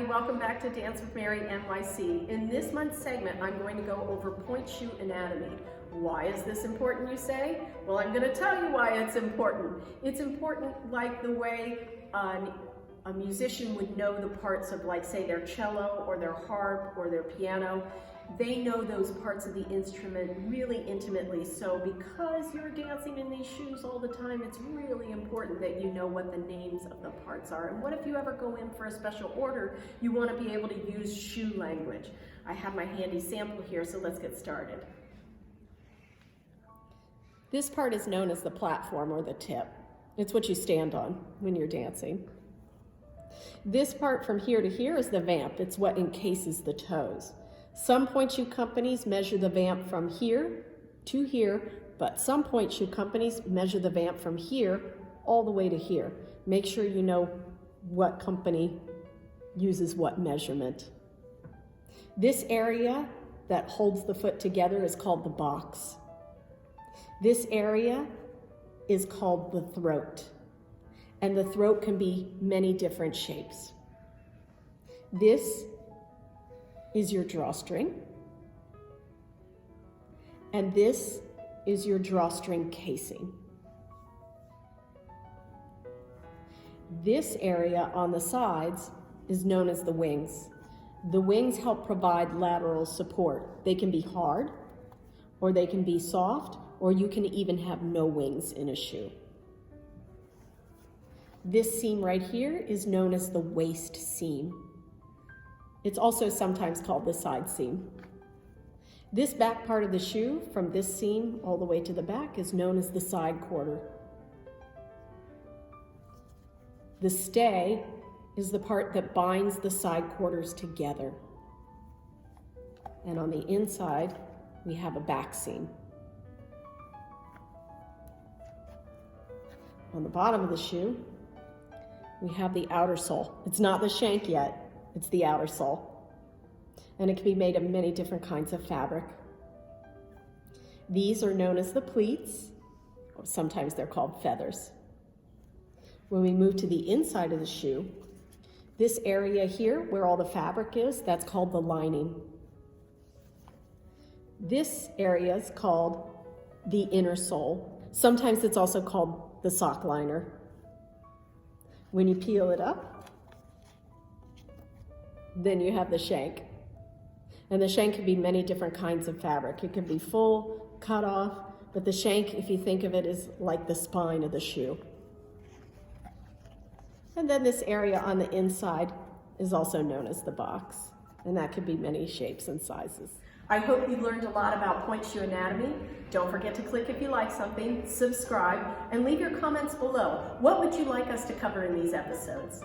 everybody, welcome back to Dance with Mary NYC. In this month's segment, I'm going to go over pointe shoe anatomy. Why is this important, you say? Well, I'm going to tell you why it's important. It's important like the way a musician would know the parts of, like, say, their cello or their harp or their piano. They know those parts of the instrument really intimately. So because you're dancing in these shoes all the time, it's really important that you know what the names of the parts are. And what if you ever go in for a special order, you want to be able to use shoe language. I have my handy sample here, so let's get started. This part is known as the platform or the tip. It's what you stand on when you're dancing. This part from here to here is the vamp. It's what encases the toes. Some pointe shoe companies measure the vamp from here to here, but some pointe shoe companies measure the vamp from here all the way to here. Make sure you know what company uses what measurement. This area that holds the foot together is called the box. This area is called the throat, and the throat can be many different shapes. This is your drawstring, and this is your drawstring casing. This area on the sides is known as the wings. The wings help provide lateral support. They can be hard, or they can be soft, or you can even have no wings in a shoe. This seam right here is known as the waist seam. It's also sometimes called the side seam. This back part of the shoe, from this seam all the way to the back, is known as the side quarter. The stay is the part that binds the side quarters together. And on the inside, we have a back seam. On the bottom of the shoe, we have the outer sole. It's not the shank yet. It's the outer sole, and it can be made of many different kinds of fabric. These are known as the pleats, or sometimes they're called feathers. When we move to the inside of the shoe, this area here where all the fabric is, that's called the lining. This area is called the inner sole. Sometimes it's also called the sock liner. When you peel it up, then you have the shank. And the shank can be many different kinds of fabric. It can be full, cut off, but the shank, if you think of it, is like the spine of the shoe. And then this area on the inside is also known as the box, and that could be many shapes and sizes. I hope you learned a lot about pointe shoe anatomy. Don't forget to click if you like something, subscribe, and leave your comments below. What would you like us to cover in these episodes?